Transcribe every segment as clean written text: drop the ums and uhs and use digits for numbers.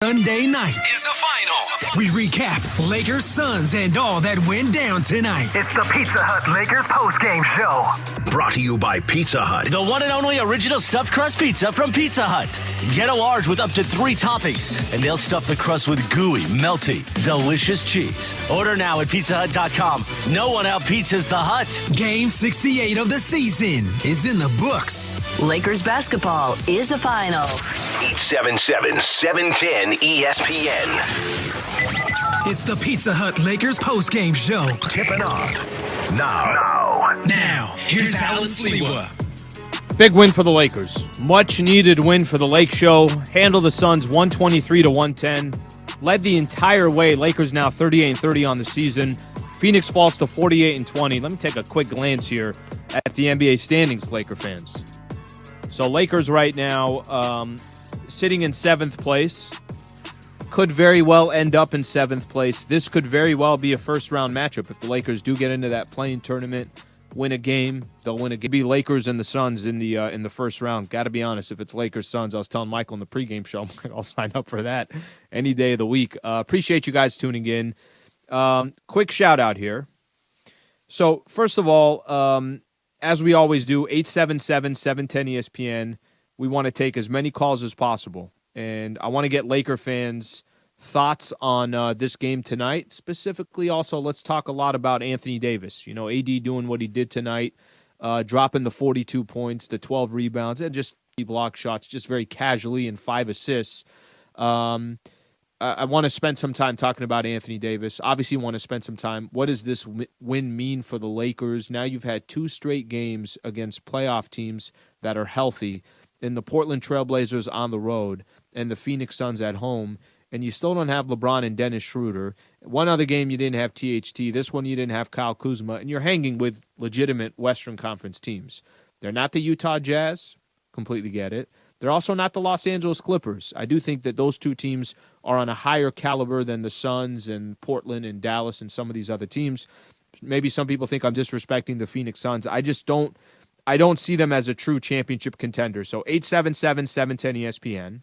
Sunday night is the final. We recap Lakers, Suns, and all that went down tonight. It's the Pizza Hut Lakers postgame show. Brought to you by Pizza Hut. The one and only original stuffed crust pizza from Pizza Hut. Get a large with up to 3 toppings, and they'll stuff the crust with gooey, melty, delicious cheese. Order now at pizzahut.com. No one out-pizzas the Hut. Game 68 of the season is in the books. Lakers basketball is the final. 877-710 ESPN. It's the Pizza Hut Lakers postgame show. Tipping off now. Here's Allen Sliwa. Big win for the Lakers. Much needed win for the Lake Show. Handled the Suns 123-110. Led the entire way. Lakers now 38-30 on the season. Phoenix falls to 48-20. Let me take a quick glance here at the NBA standings, Laker fans. So Lakers right now sitting in 7th place. Could very well end up in 7th place. This could very well be a first-round matchup. If the Lakers do get into that play-in tournament, win a game, they'll win a game. It'll be Lakers and the Suns in the first round. Got to be honest, if it's Lakers-Suns, I was telling Michael in the pregame show, I'll sign up for that any day of the week. Appreciate you guys tuning in. Quick shout-out here. So, first of all, as we always do, 877-710-ESPN. We want to take as many calls as possible. And I want to get Laker fans' thoughts on this game tonight. Specifically, also, let's talk a lot about Anthony Davis. You know, AD doing what he did tonight, dropping the 42 points, the 12 rebounds, and just block shots, just very casually, and 5 assists. I want to spend some time talking about Anthony Davis. Obviously, want to spend some time. What does this win mean for the Lakers? Now you've had 2 straight games against playoff teams that are healthy, in the Portland Trailblazers on the road and the Phoenix Suns at home, and you still don't have LeBron and Dennis Schroeder. One other game you didn't have THT. This one you didn't have Kyle Kuzma, and you're hanging with legitimate Western Conference teams. They're not the Utah Jazz. Completely get it. They're also not the Los Angeles Clippers. I do think that those 2 teams are on a higher caliber than the Suns and Portland and Dallas and some of these other teams. Maybe some people think I'm disrespecting the Phoenix Suns. I don't see them as a true championship contender. So 877-710-ESPN.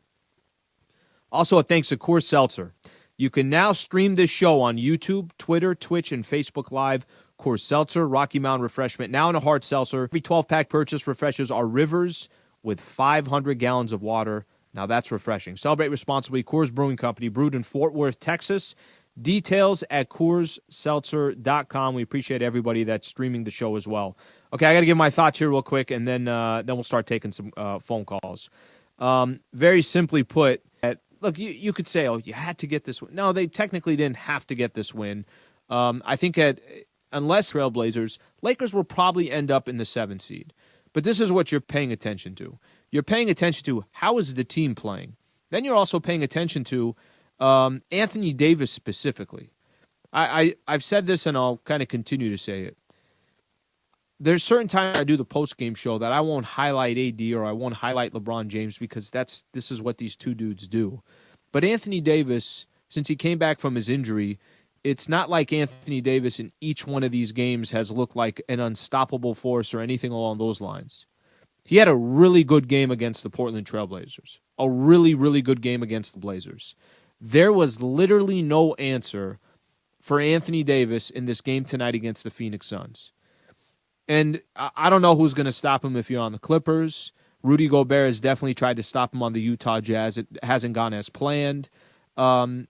Also, a thanks to Coors Seltzer. You can now stream this show on YouTube, Twitter, Twitch, and Facebook Live. Coors Seltzer, Rocky Mountain Refreshment, now in a hard seltzer. Every 12-pack purchase refreshes our rivers with 500 gallons of water. Now that's refreshing. Celebrate responsibly. Coors Brewing Company, brewed in Fort Worth, Texas. Details at CoorsSeltzer.com. We appreciate everybody that's streaming the show as well. Okay, I got to give my thoughts here real quick, and then we'll start taking some phone calls. Very simply put, look, you could say, oh, you had to get this win. No, they technically didn't have to get this win. I think unless Trailblazers, Lakers will probably end up in the 7th seed. But this is what you're paying attention to. You're paying attention to how is the team playing. Then you're also paying attention to Anthony Davis specifically. I've said this, and I'll kind of continue to say it. There's certain times I do the post-game show that I won't highlight AD or I won't highlight LeBron James because this is what these 2 dudes do. But Anthony Davis, since he came back from his injury, it's not like Anthony Davis in each one of these games has looked like an unstoppable force or anything along those lines. He had a really good game against the Portland Trailblazers. A really, really good game against the Blazers. There was literally no answer for Anthony Davis in this game tonight against the Phoenix Suns. And I don't know who's going to stop him if you're on the Clippers. Rudy Gobert has definitely tried to stop him on the Utah Jazz. It hasn't gone as planned. The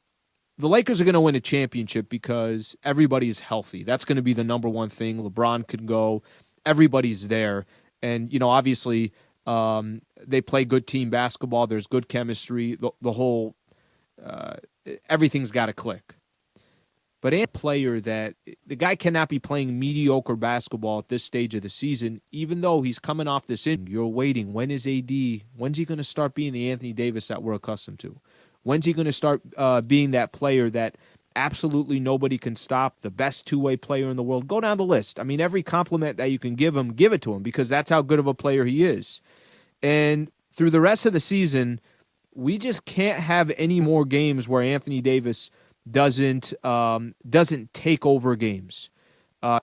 Lakers are going to win a championship because everybody's healthy. That's going to be the number one thing. LeBron could go. Everybody's there. And, you know, obviously they play good team basketball. There's good chemistry. The whole everything's got to click. But a player that the guy cannot be playing mediocre basketball at this stage of the season, even though he's coming off this injury. You're waiting. When is AD? When's he going to start being the Anthony Davis that we're accustomed to? When's he going to start being that player that absolutely nobody can stop, the best two-way player in the world? Go down the list. I mean, every compliment that you can give him, give it to him because that's how good of a player he is. And through the rest of the season, we just can't have any more games where Anthony Davis doesn't take over games,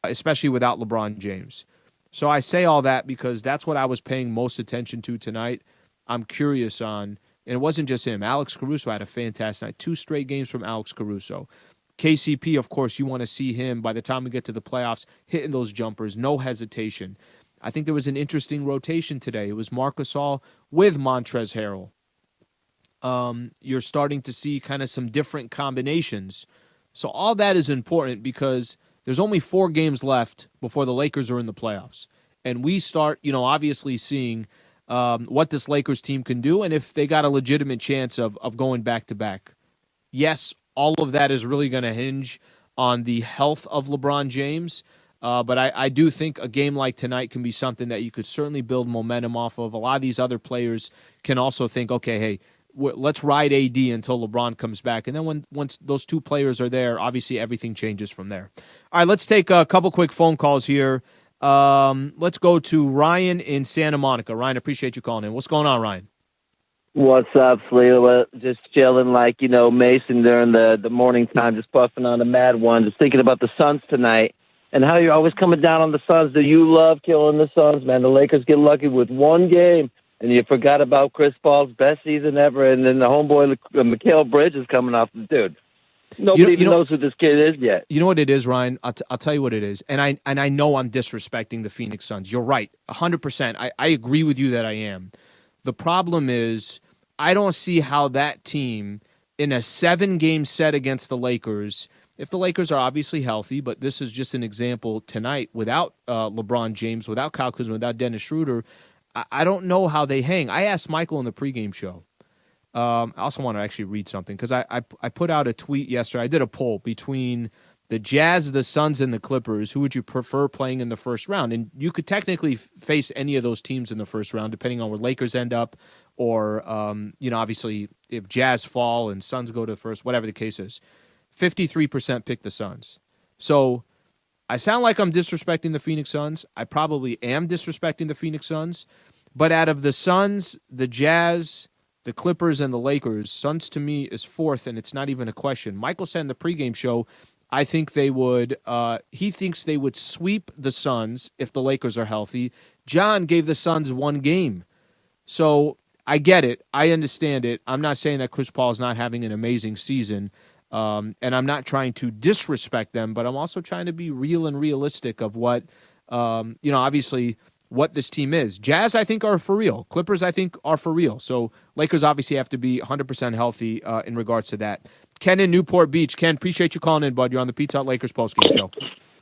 especially without LeBron James. So I say all that because that's what I was paying most attention to tonight. I'm curious on And it wasn't just him. Alex Caruso had a fantastic night. 2 straight games from Alex Caruso. KCP, of course, you want to see him by the time we get to the playoffs hitting those jumpers, no hesitation. I think there was an interesting rotation today. It was Marc Gasol with Montrezl Harrell. You're starting to see kind of some different combinations. So all that is important because there's only 4 games left before the Lakers are in the playoffs. And we start, obviously seeing what this Lakers team can do and if they got a legitimate chance of going back-to-back. Yes, all of that is really going to hinge on the health of LeBron James. But I do think a game like tonight can be something that you could certainly build momentum off of. A lot of these other players can also think, okay, hey, let's ride AD until LeBron comes back. And then once those 2 players are there, obviously everything changes from there. All right, let's take a couple quick phone calls here. Let's go to Ryan in Santa Monica. Ryan, appreciate you calling in. What's going on, Ryan? What's up, Sliwa? Just chilling like, Mason during the morning time, just puffing on a mad one, just thinking about the Suns tonight and how you're always coming down on the Suns. Do you love killing the Suns, man? The Lakers get lucky with 1 game, and you forgot about Chris Paul's best season ever, and then the homeboy, Mikal Bridges, coming off the dude. Nobody even knows who this kid is yet. You know what it is, Ryan? I'll tell you what it is. And I know I'm disrespecting the Phoenix Suns. You're right, 100%. I agree with you that I am. The problem is I don't see how that team in a 7-game set against the Lakers, if the Lakers are obviously healthy, but this is just an example tonight without LeBron James, without Kyle Kuzma, without Dennis Schroeder, I don't know how they hang. I asked Michael in the pregame show. I also want to actually read something because I put out a tweet yesterday. I did a poll between the Jazz, the Suns, and the Clippers. Who would you prefer playing in the first round? And you could technically face any of those teams in the first round, depending on where Lakers end up, or obviously if Jazz fall and Suns go to the first, whatever the case is. 53% pick the Suns. So I sound like I'm disrespecting the Phoenix Suns. I probably am disrespecting the Phoenix Suns. But out of the Suns, the Jazz, the Clippers, and the Lakers, Suns to me is 4th, and it's not even a question. Michael said in the pregame show, I think they would. He thinks they would sweep the Suns if the Lakers are healthy. John gave the Suns 1 game. So I get it. I understand it. I'm not saying that Chris Paul is not having an amazing season, and I'm not trying to disrespect them, but I'm also trying to be real and realistic of what, obviously what this team is. Jazz, I think, are for real. Clippers, I think, are for real. So Lakers obviously have to be 100% healthy in regards to that. Ken in Newport Beach. Ken, appreciate you calling in, bud. You're on the Pizza Hut Lakers postgame show.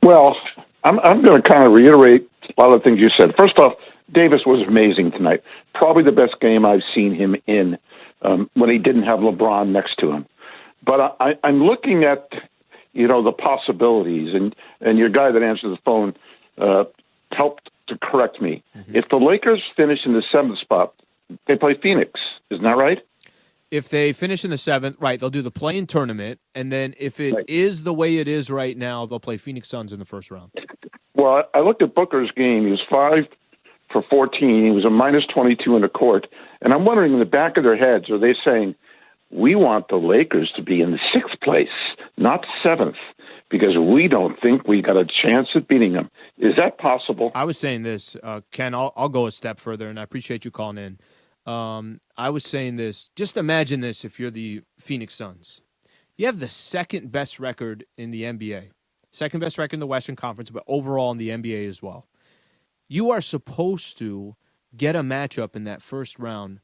Well, I'm going to kind of reiterate a lot of the things you said. First off, Davis was amazing tonight. Probably the best game I've seen him in when he didn't have LeBron next to him. But I'm looking at, the possibilities, and your guy that answered the phone helped to correct me. Mm-hmm. If the Lakers finish in the 7th spot, they play Phoenix. Isn't that right? If they finish in the 7th, right, they'll do the play-in tournament, and then if it is the way it is right now, they'll play Phoenix Suns in the first round. Well, I looked at Booker's game. He was 5 for 14. He was a minus 22 in the court. And I'm wondering, in the back of their heads, are they saying, we want the Lakers to be in the 6th place, not 7th, because we don't think we got a chance at beating them. Is that possible? I was saying this, Ken, I'll go a step further, and I appreciate you calling in. I was saying this, just imagine this if you're the Phoenix Suns. You have the 2nd best record in the NBA, 2nd best record in the Western Conference, but overall in the NBA as well. You are supposed to get a matchup in that first round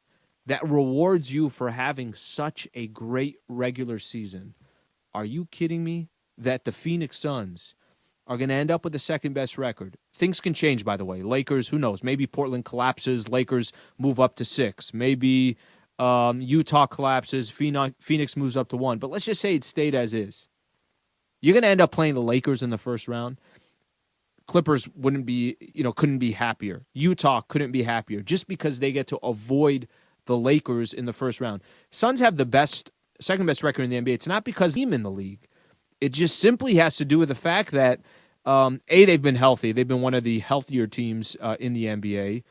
that rewards you for having such a great regular season. Are you kidding me? That the Phoenix Suns are going to end up with the 2nd best record. Things can change, by the way. Lakers, who knows? Maybe Portland collapses. Lakers move up to 6. Maybe Utah collapses. Phoenix moves up to 1. But let's just say it stayed as is. You're going to end up playing the Lakers in the first round. Clippers couldn't be happier. Utah couldn't be happier just because they get to avoid the Lakers in the first round. Suns have the 2nd best record in the NBA. It's not because they're in the league. It just simply has to do with the fact that, they've been healthy. They've been one of the healthier teams in the NBA.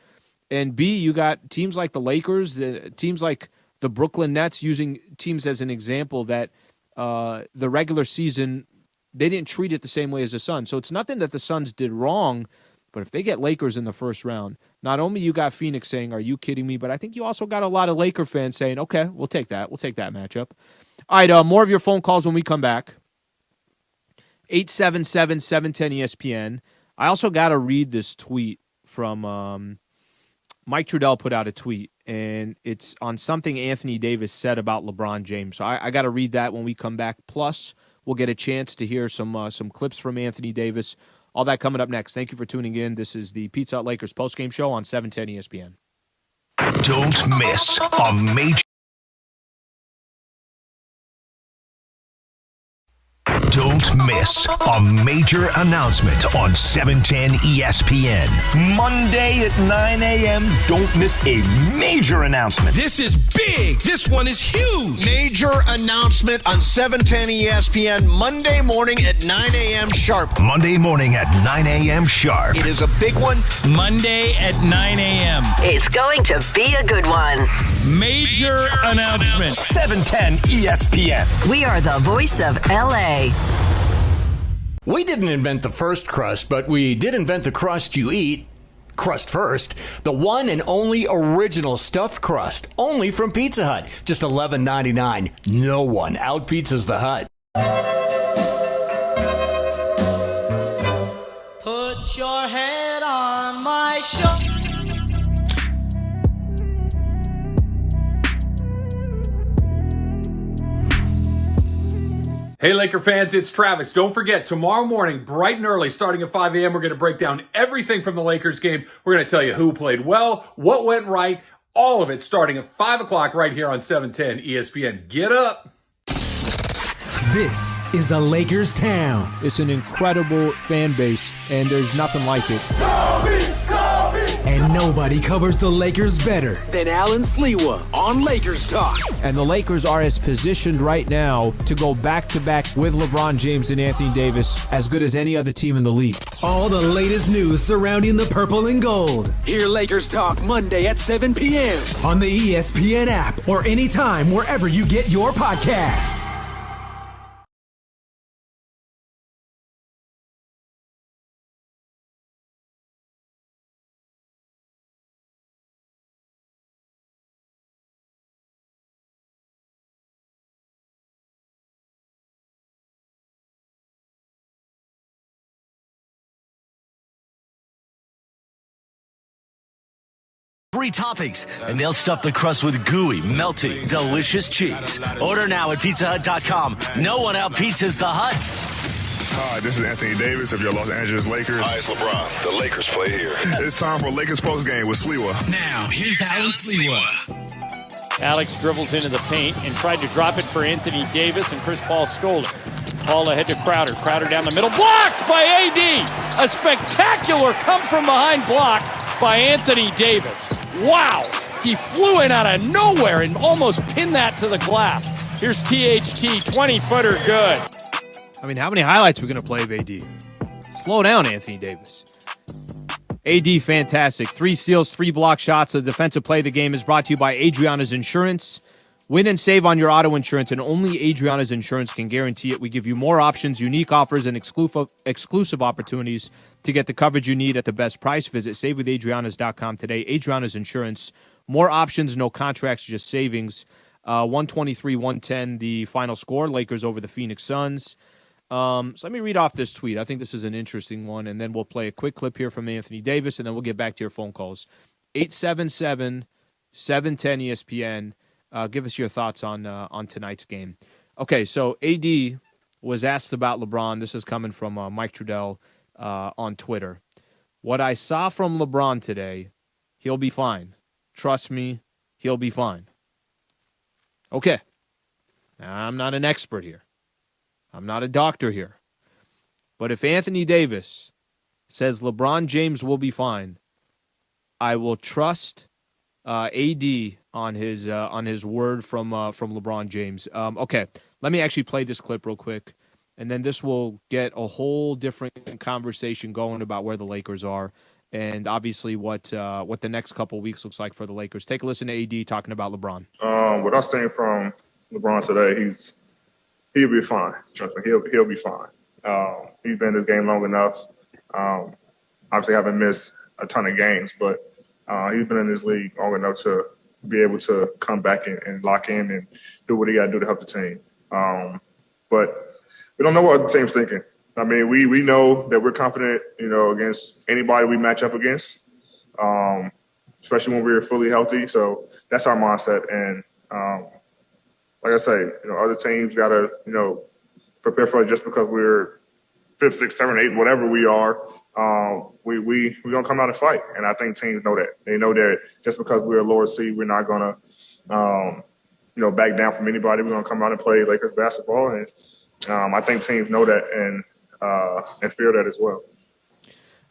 And B, you got teams like the Lakers, teams like the Brooklyn Nets, using teams as an example that the regular season, they didn't treat it the same way as the Suns. So it's nothing that the Suns did wrong. But if they get Lakers in the first round, not only you got Phoenix saying, "Are you kidding me?" but I think you also got a lot of Laker fans saying, "Okay, we'll take that. We'll take that matchup." All right, more of your phone calls when we come back. 877-710-ESPN. I also got to read this tweet from Mike Trudell put out a tweet, and it's on something Anthony Davis said about LeBron James. So I got to read that when we come back. Plus, we'll get a chance to hear some clips from Anthony Davis. All that coming up next. Thank you for tuning in. This is the Pizza Hut Lakers postgame show on 710 ESPN. Don't miss a major. Don't miss a major announcement on 710 ESPN. Monday at 9 a.m. Don't miss a major announcement. This is big. This one is huge. Major announcement on 710 ESPN Monday morning at 9 a.m. sharp. Monday morning at 9 a.m. sharp. It is a big one. Monday at 9 a.m. It's going to be a good one. Major announcement. 710 ESPN. We are the voice of L.A. We didn't invent the first crust, but we did invent the crust you eat. Crust first. The one and only original stuffed crust. Only from Pizza Hut. Just $11.99. No one out-pizzas the Hut. Put your head on my shoulder. Hey, Laker fans, it's Travis. Don't forget, tomorrow morning, bright and early, starting at 5 a.m., we're going to break down everything from the Lakers game. We're going to tell you who played well, what went right, all of it starting at 5 o'clock right here on 710 ESPN. Get up. This is a Lakers town. It's an incredible fan base, and there's nothing like it. And nobody covers the Lakers better than Allen Sliwa on Lakers Talk. And the Lakers are as positioned right now to go back-to-back with LeBron James and Anthony Davis as good as any other team in the league. All the latest news surrounding the purple and gold. Hear Lakers Talk Monday at 7 p.m. on the ESPN app or anytime wherever you get your podcast. Three toppings, and they'll stuff the crust with gooey, melty, delicious cheese. Order now at pizzahut.com. No one out-pizzas the Hut. Hi, this is Anthony Davis of your Los Angeles Lakers. Hi, it's LeBron. The Lakers play here. It's time for Lakers postgame with Sliwa. Now, here's Allen Sliwa. Alex dribbles into the paint and tried to drop it for Anthony Davis, and Chris Paul stole it. Paul ahead to Crowder. Crowder down the middle. Blocked by AD. A spectacular come-from-behind block by Anthony Davis. Wow. He flew in out of nowhere and almost pinned that to the glass. Here's THT, 20-footer good. I mean, how many highlights are we going to play of AD? Slow down, Anthony Davis. AD, fantastic. 3 steals, 3 block shots. The defensive play of the game is brought to you by Adriana's Insurance. Win and save on your auto insurance, and only Adriana's Insurance can guarantee it. We give you more options, unique offers, and exclusive opportunities to get the coverage you need at the best price. Visit SaveWithAdrianas.com today. Adriana's Insurance. More options, no contracts, just savings. 123-110, the final score. Lakers over the Phoenix Suns. So let me read off this tweet. I think this is an interesting one, and then we'll play a quick clip here from Anthony Davis, and then we'll get back to your phone calls. 877-710-ESPN. Give us your thoughts on tonight's game. Okay, so AD was asked about LeBron. This is coming from Mike Trudell on Twitter. What I saw from LeBron today, he'll be fine. Trust me, he'll be fine. Okay. Now, I'm not an expert here. I'm not a doctor here. But if Anthony Davis says LeBron James will be fine, I will trust AD on his word from LeBron James. Okay, let me actually play this clip real quick, and then this will get a whole different conversation going about where the Lakers are, and obviously what the next couple weeks looks like for the Lakers. Take a listen to AD talking about LeBron. What I've seen from LeBron today, he'll be fine. Trust me, he'll be fine. He's been in this game long enough. obviously haven't missed a ton of games, but he's been in this league long enough to be able to come back and lock in and do what he got to do to help the team. But we don't know what the team's thinking. I mean, we know that we're confident, against anybody we match up against, especially when we're fully healthy. So that's our mindset. And like I say, other teams got to, prepare for it just because we're 5th, 6th, 7th, 8th, whatever we are. We're going to come out and fight. And I think teams know that. They know that just because we're a lower seed, we're not going to, back down from anybody. We're going to come out and play Lakers basketball. And I think teams know that and fear that as well.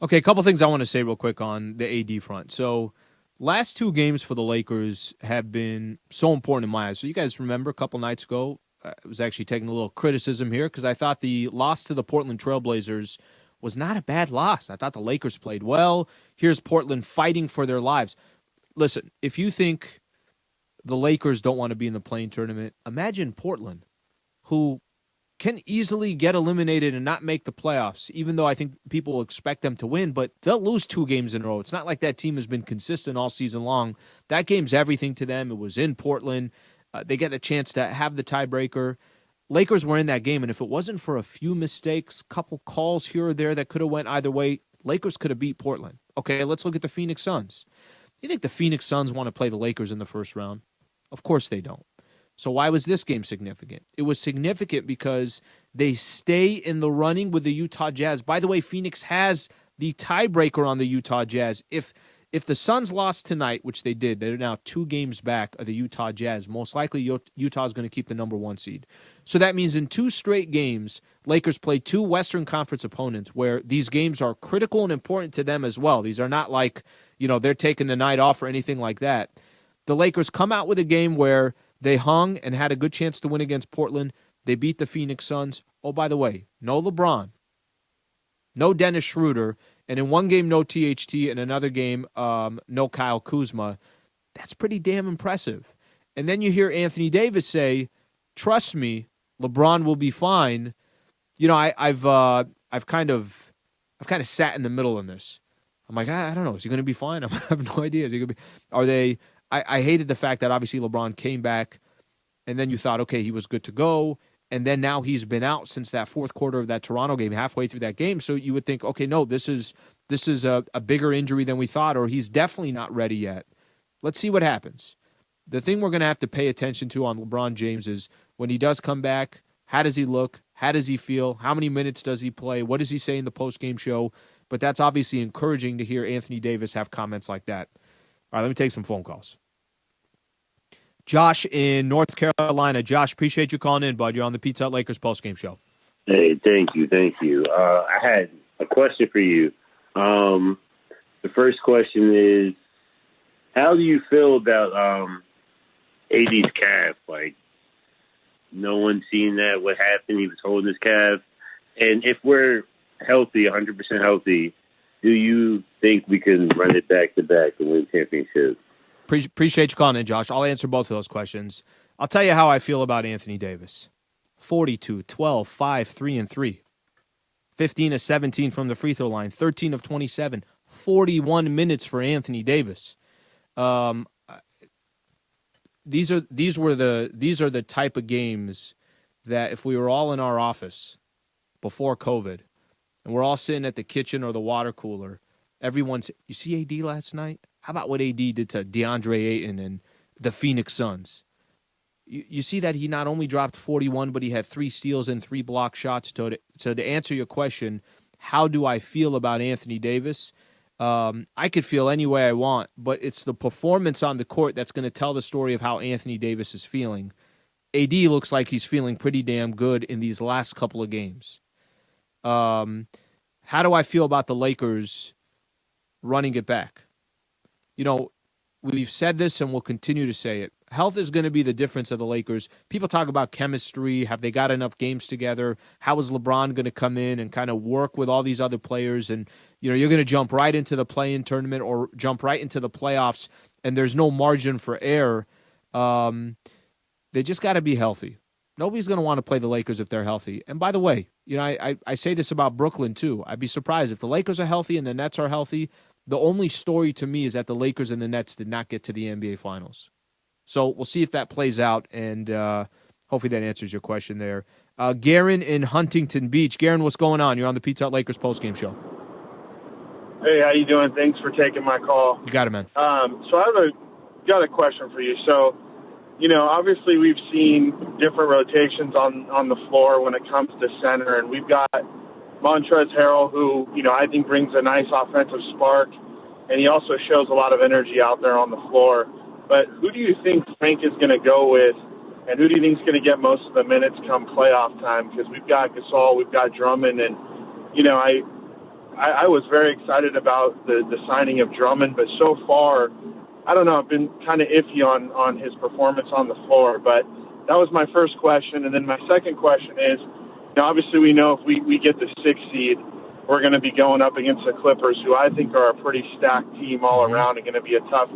Okay, a couple things I want to say real quick on the AD front. So last 2 games for the Lakers have been so important in my eyes. So you guys remember a couple nights ago, I was actually taking a little criticism here because I thought the loss to the Portland Trailblazers was not a bad loss. I thought the Lakers played well. Here's Portland fighting for their lives. Listen, if you think the Lakers don't want to be in the play-in tournament, imagine Portland, who can easily get eliminated and not make the playoffs, even though I think people will expect them to win, but they'll lose 2 games in a row. It's not like that team has been consistent all season long. That game's everything to them. It was in Portland. They get a chance to have the tiebreaker. Lakers were in that game, and if it wasn't for a few mistakes, couple calls here or there that could have went either way, Lakers could have beat Portland. Okay, let's look at the Phoenix Suns. You think the Phoenix Suns want to play the Lakers in the first round? Of course they don't. So why was this game significant? It was significant because they stay in the running with the Utah Jazz. By the way, Phoenix has the tiebreaker on the Utah Jazz. If the Suns lost tonight, which they did, they're now 2 games back of the Utah Jazz. Most likely Utah is going to keep the number 1 seed. So that means in 2 straight games, Lakers play 2 Western Conference opponents where these games are critical and important to them as well. These are not like, they're taking the night off or anything like that. The Lakers come out with a game where they hung and had a good chance to win against Portland. They beat the Phoenix Suns. Oh, by the way, no LeBron, no Dennis Schroeder, and in one game, no THT, and another game, no Kyle Kuzma. That's pretty damn impressive. And then you hear Anthony Davis say, "Trust me, LeBron will be fine." I've kind of sat in the middle in this. I'm like, I don't know. Is he going to be fine? I have no idea. Is he going to be? Are they? I hated the fact that obviously LeBron came back, and then you thought, okay, he was good to go. And then now he's been out since that fourth quarter of that Toronto game, halfway through that game. So you would think, okay, no, this is a bigger injury than we thought, or he's definitely not ready yet. Let's see what happens. The thing we're going to have to pay attention to on LeBron James is when he does come back, how does he look? How does he feel? How many minutes does he play? What does he say in the postgame show? But that's obviously encouraging to hear Anthony Davis have comments like that. All right, let me take some phone calls. Josh in North Carolina. Josh, appreciate you calling in, bud. You're on the Pizza Hut Lakers postgame show. Hey, thank you. I had a question for you. The first question is, how do you feel about AD's calf? Like, no one's seen that, what happened. He was holding his calf. And if we're healthy, 100% healthy, do you think we can run it back-to-back and win championships? Appreciate you calling in, Josh. I'll answer both of those questions. I'll tell you how I feel about Anthony Davis. 42, 12, 5, 3, and 3. 15 of 17 from the free throw line. 13 of 27. 41 minutes for Anthony Davis. These are the type of games that if we were all in our office before COVID and we're all sitting at the kitchen or the water cooler, everyone's, you see AD last night? How about what AD did to DeAndre Ayton and the Phoenix Suns? You see that he not only dropped 41, but he had 3 steals and 3 block shots. So to answer your question, how do I feel about Anthony Davis? I could feel any way I want, but it's the performance on the court that's going to tell the story of how Anthony Davis is feeling. AD looks like he's feeling pretty damn good in these last couple of games. How do I feel about the Lakers running it back? We've said this and we'll continue to say it. Health is going to be the difference of the Lakers. People talk about chemistry. Have they got enough games together? How is LeBron going to come in and kind of work with all these other players? And, you're going to jump right into the play-in tournament or jump right into the playoffs, and there's no margin for error. They just got to be healthy. Nobody's going to want to play the Lakers if they're healthy. And by the way, I say this about Brooklyn too. I'd be surprised if the Lakers are healthy and the Nets are healthy. The only story to me is that the Lakers and the Nets did not get to the NBA Finals. So we'll see if that plays out, and hopefully that answers your question there. Garen in Huntington Beach. Garen, what's going on? You're on the Pizza Hut Lakers postgame show. Hey, how you doing? Thanks for taking my call. You got it, man. So I got a question for you. So, obviously we've seen different rotations on the floor when it comes to center, and we've got Montrezl Harrell, who, I think brings a nice offensive spark, and he also shows a lot of energy out there on the floor. But who do you think Frank is going to go with, and who do you think is going to get most of the minutes come playoff time? Because we've got Gasol, we've got Drummond, and, I was very excited about the signing of Drummond, but so far, I don't know, I've been kind of iffy on his performance on the floor. But that was my first question. And then my second question is, obviously we know if we get the 6th seed, we're going to be going up against the Clippers, who I think are a pretty stacked team all around and going to be a tough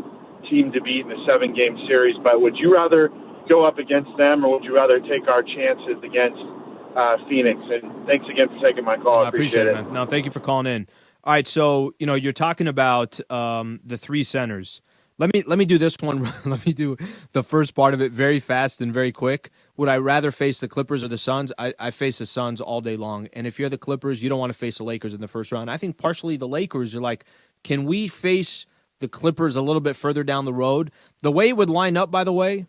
team to beat in a 7-game series. But would you rather go up against them, or would you rather take our chances against Phoenix? And thanks again for taking my call. I appreciate it, man. No, thank you for calling in. All right, so you're talking about the 3 centers. Let me do this one. Let me do the first part of it very fast and very quick. Would I rather face the Clippers or the Suns? I face the Suns all day long. And if you're the Clippers, you don't want to face the Lakers in the first round. I think partially the Lakers are like, can we face the Clippers a little bit further down the road? The way it would line up, by the way,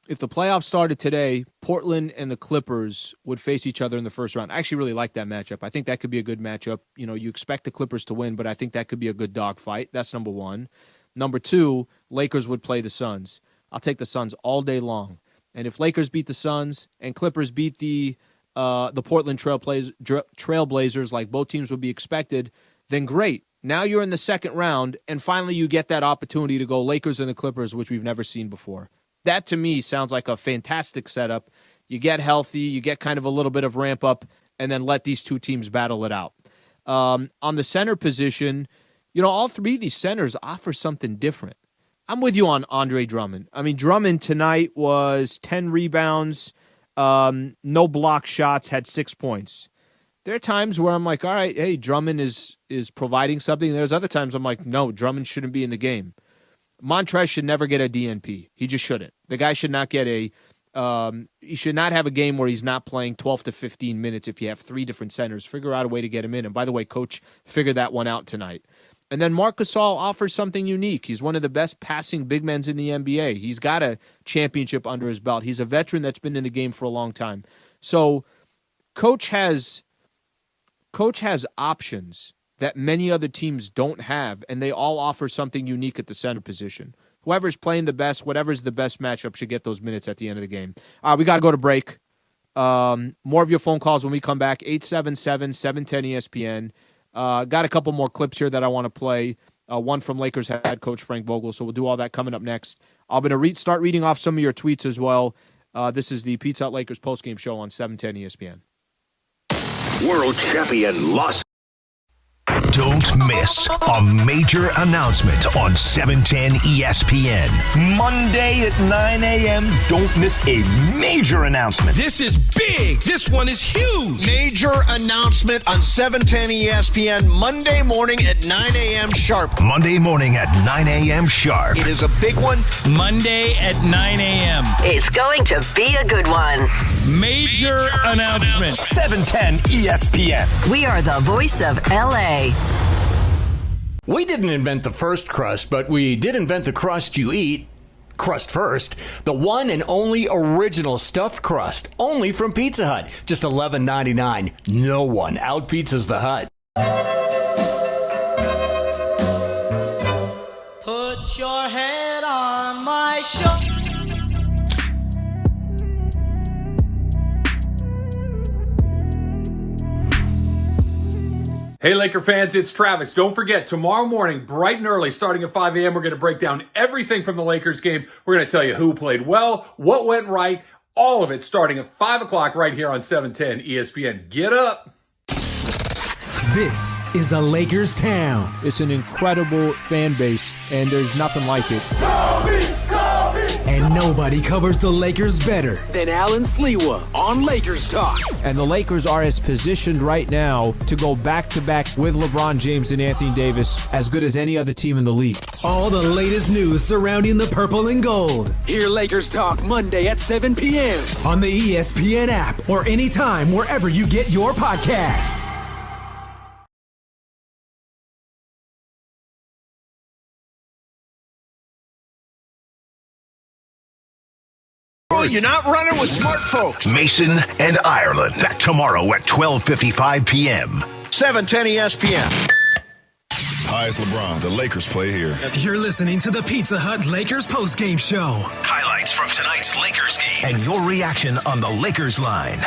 if the playoffs started today, Portland and the Clippers would face each other in the first round. I actually really like that matchup. I think that could be a good matchup. You expect the Clippers to win, but I think that could be a good dogfight. That's number one. Number 2, Lakers would play the Suns. I'll take the Suns all day long. And if Lakers beat the Suns and Clippers beat the Portland Trailblazers, like both teams would be expected, then great. Now you're in the second round, and finally you get that opportunity to go Lakers and the Clippers, which we've never seen before. That, to me, sounds like a fantastic setup. You get healthy, you get kind of a little bit of ramp up, and then let these two teams battle it out. On the center position, all 3 of these centers offer something different. I'm with you on Andre Drummond. I mean, Drummond tonight was 10 rebounds, no block shots, had 6 points. There are times where I'm like, all right, hey, Drummond is providing something. There's other times I'm like, no, Drummond shouldn't be in the game. Montrezl should never get a DNP. He just shouldn't. The guy should not get he should not have a game where he's not playing 12 to 15 minutes if you have 3 different centers. Figure out a way to get him in. And by the way, coach figured that one out tonight. And then Marc Gasol offers something unique. He's one of the best passing big men in the NBA. He's got a championship under his belt. He's a veteran that's been in the game for a long time. So coach has options that many other teams don't have, and they all offer something unique at the center position. Whoever's playing the best, whatever's the best matchup should get those minutes at the end of the game. We got to go to break. More of your phone calls when we come back, 877-710-ESPN. Got a couple more clips here that I want to play. One from Lakers head coach Frank Vogel, so we'll do all that coming up next. I'm going to start reading off some of your tweets as well. This is the Pizza Hut Lakers postgame show on 710 ESPN. World champion Los. Don't miss a major announcement on 710 ESPN. Monday at 9 a.m. Don't miss a major announcement. This is big. This one is huge. Major announcement on 710 ESPN Monday morning at 9 a.m. sharp. Monday morning at 9 a.m. sharp. It is a big one. Monday at 9 a.m. It's going to be a good one. Major announcement. 710 ESPN. We are the voice of LA. We didn't invent the first crust, but we did invent the crust you eat. Crust first. The one and only original stuffed crust. Only from Pizza Hut. Just $11.99. No one out-pizzas the Hut. Put your head on my shoulder. Hey, Laker fans, it's Travis. Don't forget, tomorrow morning, bright and early, starting at 5 a.m., we're going to break down everything from the Lakers game. We're going to tell you who played well, what went right, all of it starting at 5 o'clock right here on 710 ESPN. Get up. This is a Lakers town. It's an incredible fan base, and there's nothing like it. Kobe! And nobody covers the Lakers better than Allen Sliwa on Lakers Talk. And the Lakers are as positioned right now to go back-to-back with LeBron James and Anthony Davis as good as any other team in the league. All the latest news surrounding the purple and gold. Hear Lakers Talk Monday at 7 p.m. on the ESPN app or anytime wherever you get your podcast. You're not running with smart folks. Mason and Ireland. Back tomorrow at 12:55 p.m. 710 ESPN. Hi, it's LeBron. The Lakers play here. You're listening to the Pizza Hut Lakers postgame show. Highlights from tonight's Lakers game. And your reaction on the Lakers line.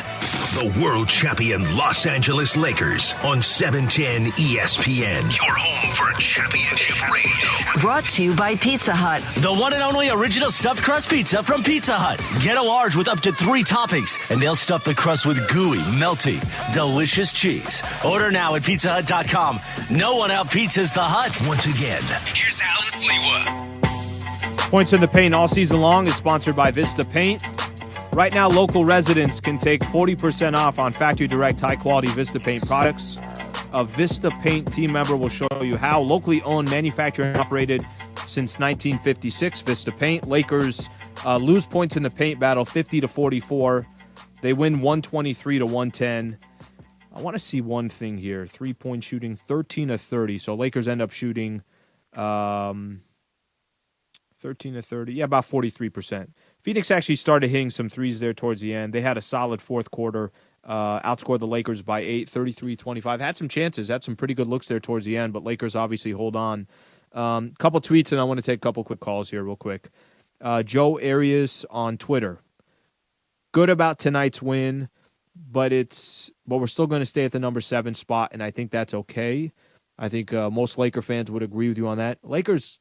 The world champion Los Angeles Lakers on 710 ESPN. Your home for championship radio. Brought to you by Pizza Hut. The one and only original stuffed crust pizza from Pizza Hut. Get a large with up to 3 toppings, and they'll stuff the crust with gooey, melty, delicious cheese. Order now at pizzahut.com. No one out pizzas the Hut. Once again, here's Allen Sliwa. Points in the Paint all season long is sponsored by Vista Paint. Right now, local residents can take 40% off on factory direct high-quality Vista Paint products. A Vista Paint team member will show you how. Locally owned, manufactured, and operated since 1956. Vista Paint. Lakers lose points in the paint battle 50-44. They win 123-110. I want to see one thing here. 3-point shooting, 13-30. So Lakers end up shooting 13-30. Yeah, about 43%. Phoenix actually started hitting some threes there towards the end. They had a solid fourth quarter, outscored the Lakers by 8, 33-25. Had some chances, had some pretty good looks there towards the end, but Lakers obviously hold on. Couple tweets, and I want to take a couple quick calls here real quick. Joe Arias on Twitter. Good about tonight's win, but we're still going to stay at the number 7 spot, and I think that's okay. I think most Laker fans would agree with you on that. Lakers,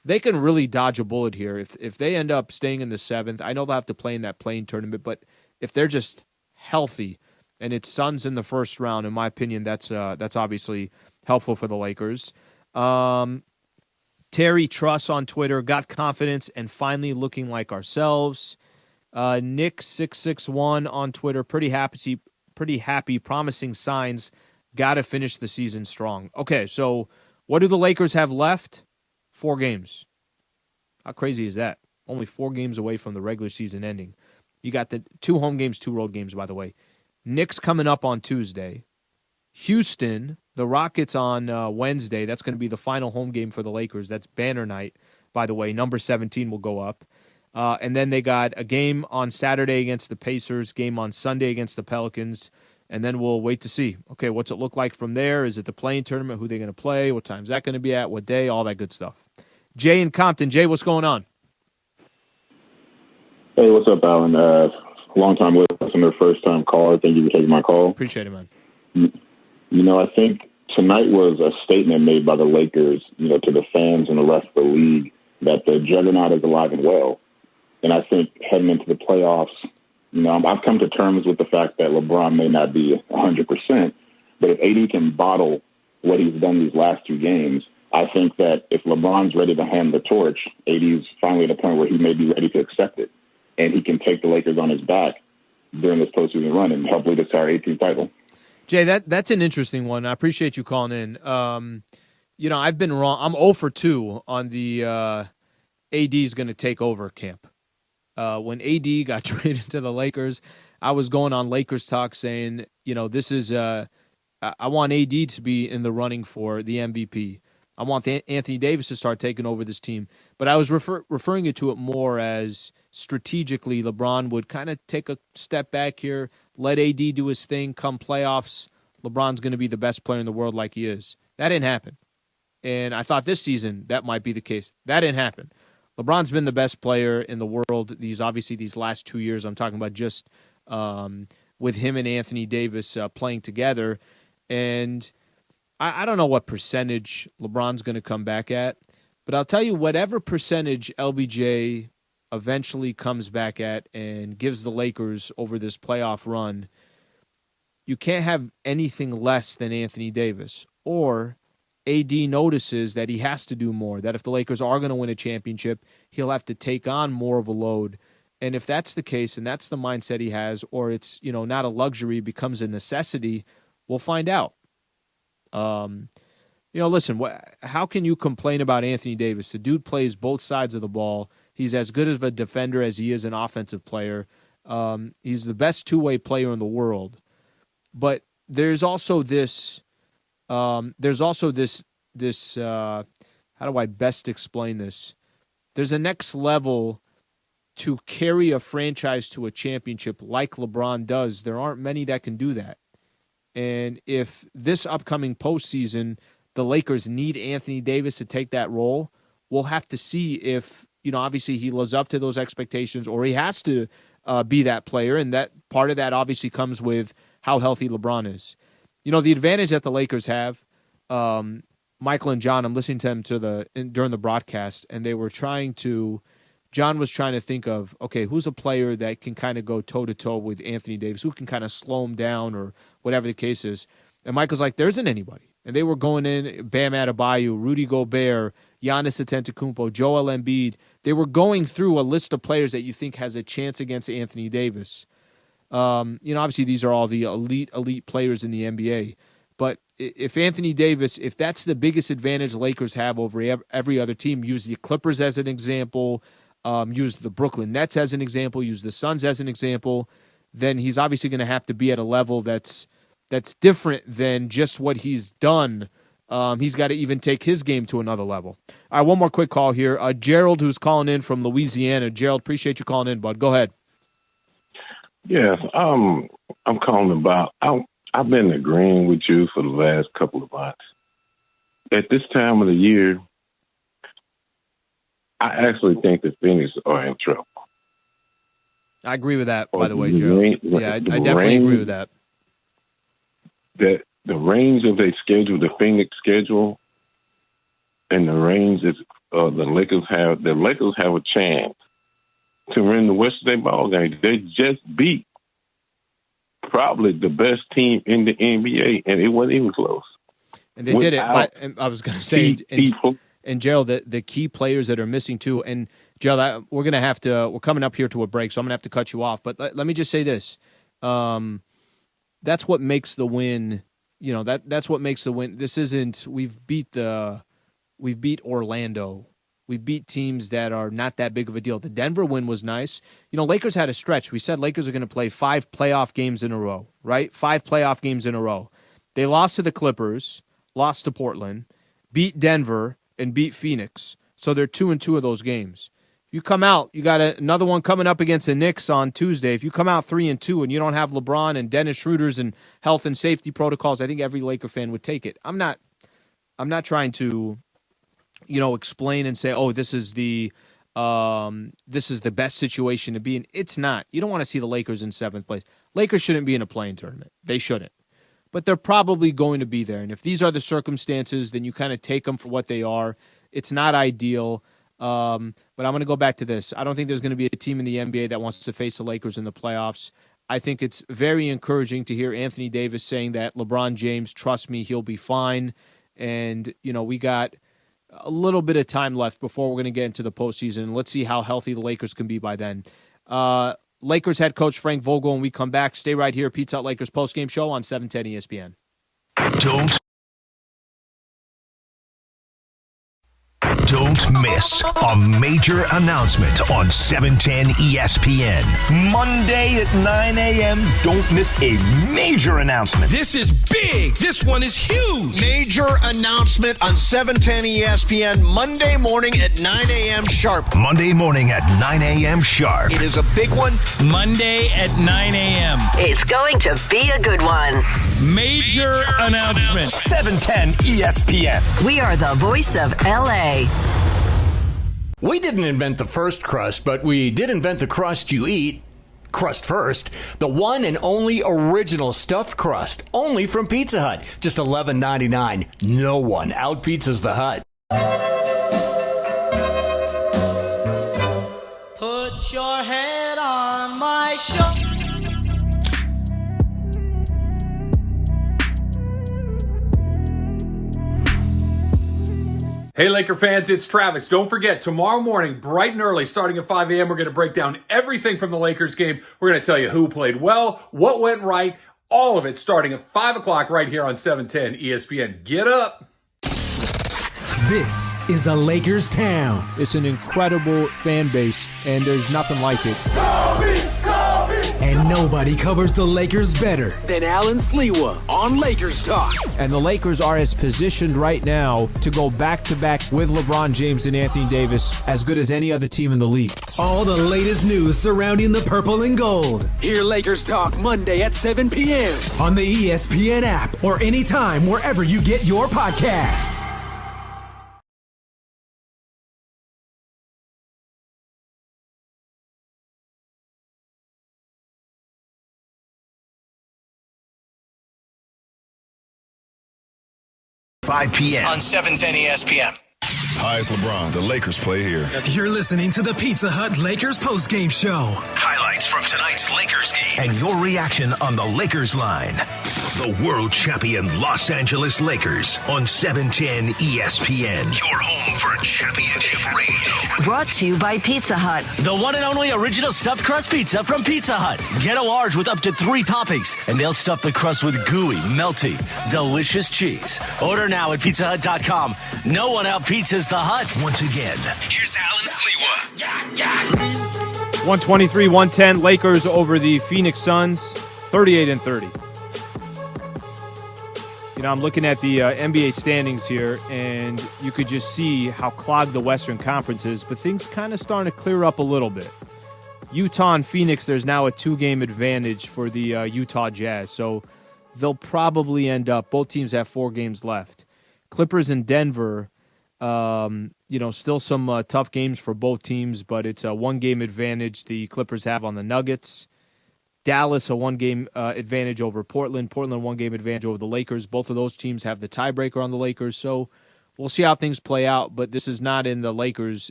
they can really dodge a bullet here. If they end up staying in the 7th, I know they'll have to play in that play-in tournament, but if they're just healthy and it's Suns in the first round, in my opinion, that's obviously helpful for the Lakers. Terry Truss on Twitter, got confidence and finally looking like ourselves. Nick661 on Twitter, pretty happy, promising signs. Got to finish the season strong. Okay, so what do the Lakers have left? 4 games. How crazy is that? Only 4 games away from the regular season ending. You got the 2 home games, 2 road games, by the way. Knicks coming up on Tuesday. Houston, the Rockets on Wednesday. That's going to be the final home game for the Lakers. That's banner night, by the way. Number 17 will go up. And then they got a game on Saturday against the Pacers, game on Sunday against the Pelicans, and then we'll wait to see. Okay, what's it look like from there? Is it the play-in tournament? Who are they going to play? What time's that going to be at? What day? All that good stuff. Jay in Compton. Jay, what's going on? Hey, what's up, Alan? Long-time listener, first-time caller. Thank you for taking my call. Appreciate it, man. I think tonight was a statement made by the Lakers, to the fans and the rest of the league that the juggernaut is alive and well. And I think heading into the playoffs, I've come to terms with the fact that LeBron may not be 100%, but if AD can bottle what he's done these last 2 games, I think that if LeBron's ready to hand the torch, AD's finally at a point where he may be ready to accept it, and he can take the Lakers on his back during this postseason run and help lead us to our 18th title. Jay, that's an interesting one. I appreciate you calling in. I've been wrong. I'm 0 for 2 on the AD's going to take over camp. When AD got traded to the Lakers, I was going on Lakers Talk saying, this is I want AD to be in the running for the MVP. I want Anthony Davis to start taking over this team. But I was referring to it more as strategically LeBron would kind of take a step back here, let AD do his thing, come playoffs, LeBron's going to be the best player in the world like he is. That didn't happen. And I thought this season that might be the case. That didn't happen. LeBron's been the best player in the world these last 2 years. I'm talking about just with him and Anthony Davis playing together. And I don't know what percentage LeBron's going to come back at, but I'll tell you whatever percentage LBJ eventually comes back at and gives the Lakers over this playoff run, you can't have anything less than Anthony Davis. Or AD notices that he has to do more, that if the Lakers are going to win a championship, he'll have to take on more of a load. And if that's the case and that's the mindset he has, or it's, not a luxury, becomes a necessity, we'll find out. Listen, how can you complain about Anthony Davis? The dude plays both sides of the ball. He's as good of a defender as he is an offensive player. He's the best two-way player in the world. But there's also this how do I best explain this? There's a next level to carry a franchise to a championship like LeBron does. There aren't many that can do that. And if this upcoming postseason, the Lakers need Anthony Davis to take that role, we'll have to see if, obviously he lives up to those expectations, or he has to be that player. And that part of that obviously comes with how healthy LeBron is. The advantage that the Lakers have, Michael and John, I'm listening to them during the broadcast, and John was trying to think of, okay, who's a player that can kind of go toe-to-toe with Anthony Davis, who can kind of slow him down or whatever the case is. And Michael's like, there isn't anybody. And they were going in, Bam Adebayo, Rudy Gobert, Giannis Antetokounmpo, Joel Embiid. They were going through a list of players that you think has a chance against Anthony Davis. Obviously these are all the elite players in the NBA. But if Anthony Davis, if that's the biggest advantage Lakers have over every other team, use the Clippers as an example, use the Brooklyn Nets as an example, use the Suns as an example, then he's obviously going to have to be at a level that's different than just what he's done. He's got to even take his game to another level. All right, one more quick call here. Gerald, who's calling in from Louisiana. Gerald, appreciate you calling in, bud. Go ahead. Yes, I'm calling about. I've been agreeing with you for the last couple of months. At this time of the year, I actually think the Phoenix are in trouble. I agree with that, by the way, Gerald. I definitely agree with that. That the range of their schedule, the Phoenix schedule, and the range that the Lakers have a chance to win the rest of their ball game. They just beat probably the best team in the NBA, and it wasn't even close. And they did it. I was going to say, and Gerald, the key players that are missing too. And Gerald, we're coming up here to a break, so I'm going to have to cut you off. But let me just say this. That's what makes the win. That's what makes the win. This isn't. We've beat Orlando. We beat teams that are not that big of a deal. The Denver win was nice. Lakers had a stretch. We said Lakers are going to play 5 playoff games in a row, right? 5 playoff games in a row. They lost to the Clippers, lost to Portland, beat Denver, and beat Phoenix. So they're 2-2 of those games. You come out, you got another one coming up against the Knicks on Tuesday. If you come out 3-2 and you don't have LeBron and Dennis Schroeder's and health and safety protocols, I think every Laker fan would take it. I'm not trying to explain and say, oh, this is the best situation to be in. It's not. You don't want to see the Lakers in 7th place. Lakers shouldn't be in a play-in tournament. They shouldn't. But they're probably going to be there. And if these are the circumstances, then you kind of take them for what they are. It's not ideal. But I'm going to go back to this. I don't think there's going to be a team in the NBA that wants to face the Lakers in the playoffs. I think it's very encouraging to hear Anthony Davis saying that LeBron James, trust me, he'll be fine. And, we got a little bit of time left before we're going to get into the postseason. Let's see how healthy the Lakers can be by then. Lakers head coach Frank Vogel, when we come back, stay right here. Pizza Hut Lakers postgame show on 710 ESPN. Don't miss a major announcement on 710 ESPN. Monday at 9 a.m. Don't miss a major announcement. This is big. This one is huge. Major announcement on 710 ESPN Monday morning at 9 a.m. sharp. Monday morning at 9 a.m. sharp. It is a big one. Monday at 9 a.m. It's going to be a good one. Major announcement. 710 ESPN. We are the voice of LA. We didn't invent the first crust, but we did invent the crust you eat. Crust first, the one and only original stuffed crust, only from Pizza Hut. Just $11.99. No one out-pizzas the Hut. Put your head on my shoulder. Hey, Laker fans, it's Travis. Don't forget, tomorrow morning, bright and early, starting at 5 a.m., we're going to break down everything from the Lakers game. We're going to tell you who played well, what went right, all of it starting at 5 o'clock right here on 710 ESPN. Get up. This is a Lakers town. It's an incredible fan base, and there's nothing like it. And nobody covers the Lakers better than Allen Sliwa on Lakers Talk. And the Lakers are as positioned right now to go back-to-back with LeBron James and Anthony Davis as good as any other team in the league. All the latest news surrounding the purple and gold. Hear Lakers Talk Monday at 7 p.m. on the ESPN app or anytime wherever you get your podcast. $5 p.m. on 710 ESPN. Hi, it's LeBron. The Lakers play here. You're listening to the Pizza Hut Lakers postgame show. Highlights from tonight's Lakers game. And your reaction on the Lakers line. The world champion Los Angeles Lakers on 710 ESPN. Your home for championship radio. Brought to you by Pizza Hut. The one and only original stuffed crust pizza from Pizza Hut. Get a large with up to 3 toppings, and they'll stuff the crust with gooey, melty, delicious cheese. Order now at pizzahut.com. No one out-pizzas the Hut. Once again, Here's Allen Sliwa. 123-110, Lakers over the Phoenix Suns, 38-30. You know, I'm looking at the NBA standings here, and you could just see how clogged the Western Conference is, but things kind of starting to clear up a little bit. Utah and Phoenix, there's now a 2-game advantage for the Utah Jazz, so they'll probably end up, both teams have 4 games left. Clippers and Denver, still some tough games for both teams, but it's a 1-game advantage the Clippers have on the Nuggets. Dallas, a 1-game advantage over Portland. Portland, 1-game advantage over the Lakers. Both of those teams have the tiebreaker on the Lakers, so we'll see how things play out, but this is not in the Lakers.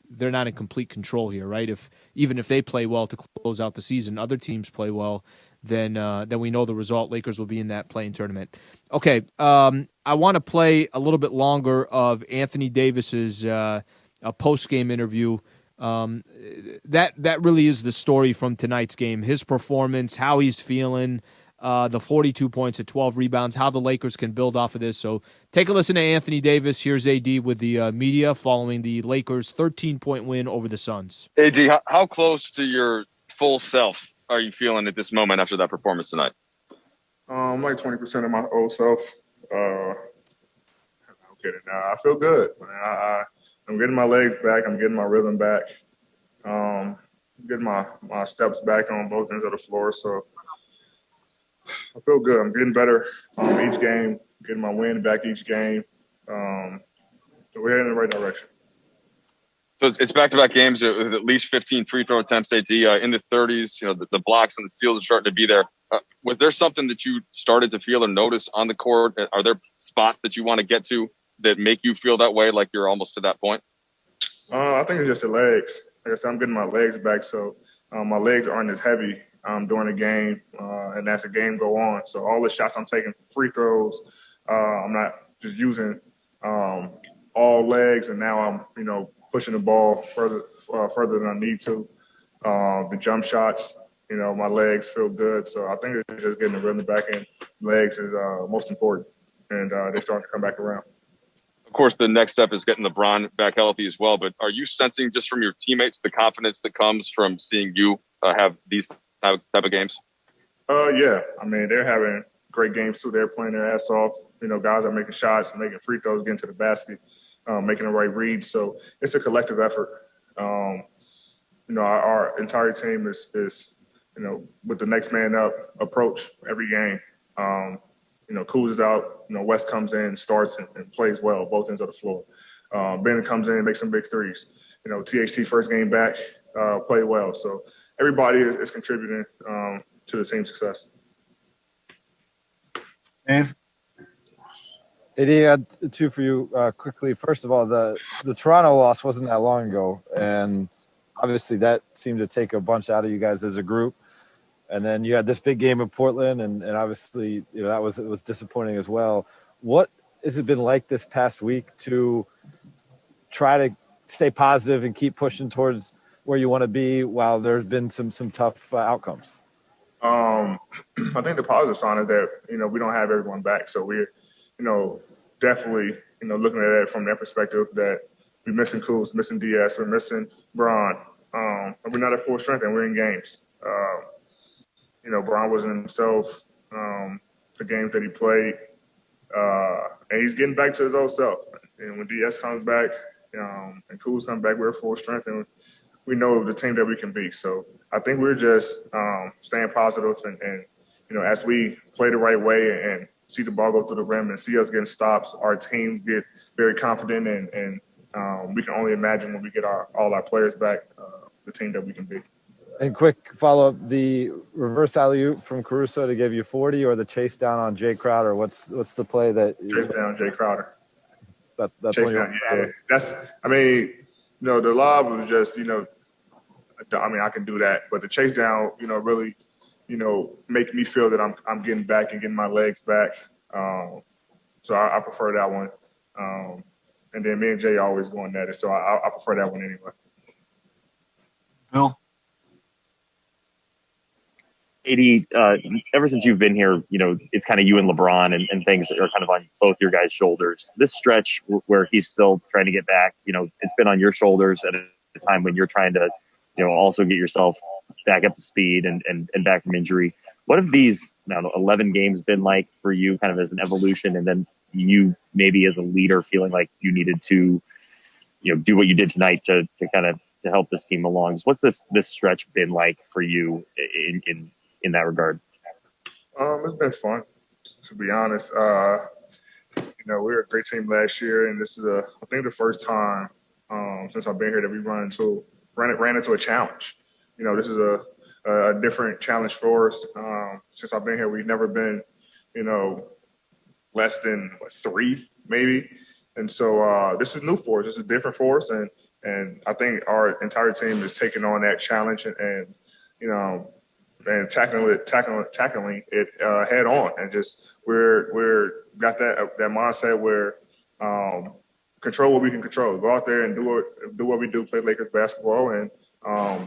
They're not in complete control here, right? Even if they play well to close out the season, other teams play well, then we know the result. Lakers will be in that play-in tournament. Okay, I want to play a little bit longer of Anthony Davis's post-game interview. That really is the story from tonight's game. His performance, how he's feeling, the 42 points at 12 rebounds, how the Lakers can build off of this. So take a listen to Anthony Davis. Here's AD with the media following the Lakers' 13-point win over the Suns. AD, how close to your full self are you feeling at this moment after that performance tonight? I'm like 20% of my old self. I'm kidding. I feel good. I'm getting my legs back. I'm getting my rhythm back. Getting my steps back on both ends of the floor. So I feel good. I'm getting better each game, getting my win back each game. So we're heading in the right direction. So it's back-to-back games with at least 15 free throw attempts, AD, in the 30s. You know, the blocks and the steals are starting to be there. Was there something that you started to feel or notice on the court? Are there spots that you want to get to that make you feel that way, like you're almost to that point? I think it's just the legs. Like I said, I'm getting my legs back, so my legs aren't as heavy during the game, and as the game go on. So all the shots I'm taking, free throws, I'm not just using all legs, and now I'm, pushing the ball further than I need to. The jump shots, my legs feel good. So I think it's just getting the rhythm back in. Legs is most important, and they're starting to come back around. Of course, the next step is getting LeBron back healthy as well. But are you sensing just from your teammates the confidence that comes from seeing you have these type of games? Yeah. I mean, they're having great games too. They're playing their ass off. Guys are making shots, making free throws, getting to the basket, making the right reads. So it's a collective effort. Our entire team is with the next man up approach every game. Kuz is out. West comes in, starts, and plays well, both ends of the floor. Ben comes in and makes some big threes. THT first game back, played well. So everybody is contributing to the team's success. Dave? AD, I had 2 for you quickly. First of all, the Toronto loss wasn't that long ago, and obviously that seemed to take a bunch out of you guys as a group. And then you had this big game in Portland, and obviously it was disappointing as well. What has it been like this past week to try to stay positive and keep pushing towards where you want to be while there's been some tough outcomes? I think the positive sign is that, we don't have everyone back. So we're, definitely, looking at it from that perspective that we're missing Kuz, missing DS, we're missing Braun. And we're not at full strength and we're in games. Braun wasn't himself, the games that he played. And he's getting back to his old self. And when DS comes back and Kuz comes back, we're at full strength and we know the team that we can be. So I think we're just staying positive and as we play the right way and see the ball go through the rim and see us getting stops, our teams get very confident and we can only imagine when we get all our players back, the team that we can be. And quick follow-up, the reverse alley-oop from Caruso to give you 40 or the chase down on Jay Crowder? What's the play that – Chase down Jay Crowder. That's chase down, yeah. The lob was just, I can do that. But the chase down, really, make me feel that I'm getting back and getting my legs back. So I prefer that one. And then me and Jay always going at it. So I prefer that one anyway. Bill? AD, ever since you've been here, it's kind of you and LeBron and things that are kind of on both your guys' shoulders. This stretch where he's still trying to get back, it's been on your shoulders at a time when you're trying to, also get yourself back up to speed and back from injury. What have these 11 games been like for you kind of as an evolution? And then you maybe as a leader feeling like you needed to, do what you did tonight to kind of to help this team along. What's this stretch been like for you in that regard? It's been fun, to be honest. We were a great team last year, and this is I think the first time since I've been here that we ran into a challenge. This is a different challenge for us. Since I've been here, we've never been, less than 3 maybe. And so this is new for us. This is different for us, and I think our entire team is taking on that challenge and tackling it head on, and just we're got that mindset where control what we can control. Go out there and do what we do. Play Lakers basketball and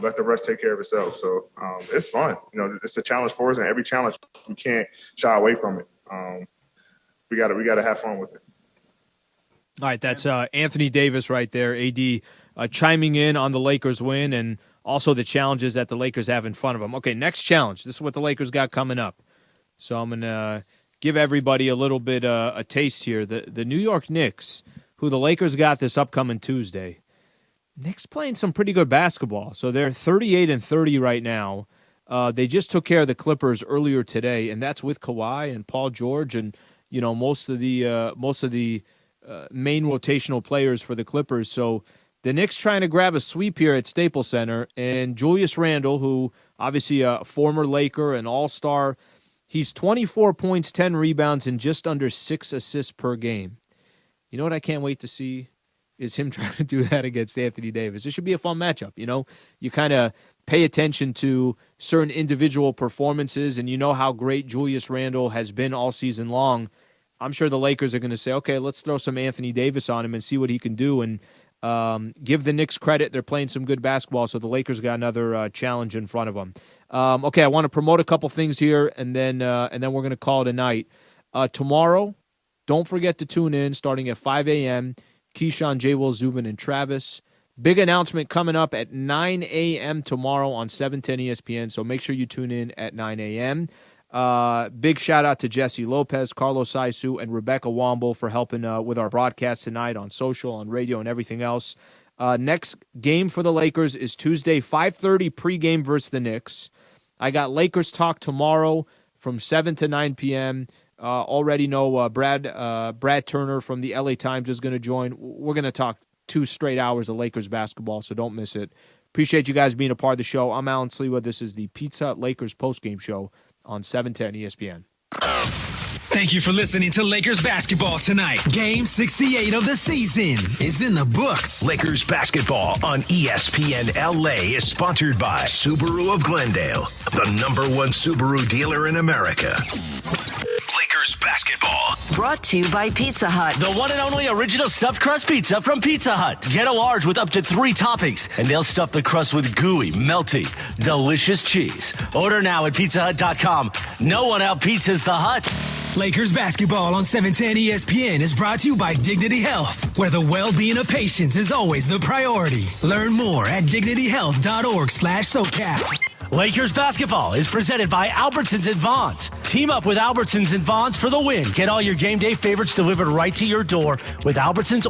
let the rest take care of itself. So it's fun. It's a challenge for us, and every challenge we can't shy away from it. We got to have fun with it. All right, that's Anthony Davis right there, AD, chiming in on the Lakers win and also the challenges that the Lakers have in front of them. Okay, next challenge. This is what the Lakers got coming up. So I'm going to give everybody a little bit a taste here. The New York Knicks, who the Lakers got this upcoming Tuesday, Knicks playing some pretty good basketball. So they're 38-30 right now. They just took care of the Clippers earlier today, and that's with Kawhi and Paul George and most of the main rotational players for the Clippers. So the Knicks trying to grab a sweep here at Staples Center, and Julius Randle, who obviously a former Laker, an all-star, he's 24 points, 10 rebounds, and just under 6 assists per game. You know what I can't wait to see is him trying to do that against Anthony Davis. It should be a fun matchup. You kind of pay attention to certain individual performances, and you know how great Julius Randle has been all season long. I'm sure the Lakers are going to say, okay, let's throw some Anthony Davis on him and see what he can do, and give the Knicks credit. They're playing some good basketball, so the Lakers got another challenge in front of them. Okay, I want to promote a couple things here, and then we're going to call it a night. Tomorrow, don't forget to tune in starting at 5 a.m., Keyshawn, J. Will, Zubin, and Travis. Big announcement coming up at 9 a.m. tomorrow on 710 ESPN, so make sure you tune in at 9 a.m. Big shout-out to Jesse Lopez, Carlos Saisu, and Rebecca Womble for helping with our broadcast tonight on social, on radio, and everything else. Next game for the Lakers is Tuesday, 5:30 pregame versus the Knicks. I got Lakers talk tomorrow from 7 to 9 p.m. Already know Brad Turner from the LA Times is going to join. We're going to talk 2 straight hours of Lakers basketball, so don't miss it. Appreciate you guys being a part of the show. I'm Allen Sliwa. This is the Pizza Hut Lakers postgame show on 710 ESPN. Thank you for listening to Lakers basketball tonight. Game 68 of the season is in the books. Lakers basketball on ESPN LA is sponsored by Subaru of Glendale, the #1 Subaru dealer in America. Lakers basketball brought to you by Pizza Hut. The one and only original stuffed crust pizza from Pizza Hut. Get a large with up to 3 toppings, and they'll stuff the crust with gooey, melty, delicious cheese. Order now at pizzahut.com. No one out-pizzas the Hut. Lakers basketball on 710 ESPN is brought to you by Dignity Health, where the well-being of patients is always the priority. Learn more at dignityhealth.org/SoCal. Lakers basketball is presented by Albertsons and Vons. Team up with Albertsons and Vons for the win. Get all your game day favorites delivered right to your door with Albertsons or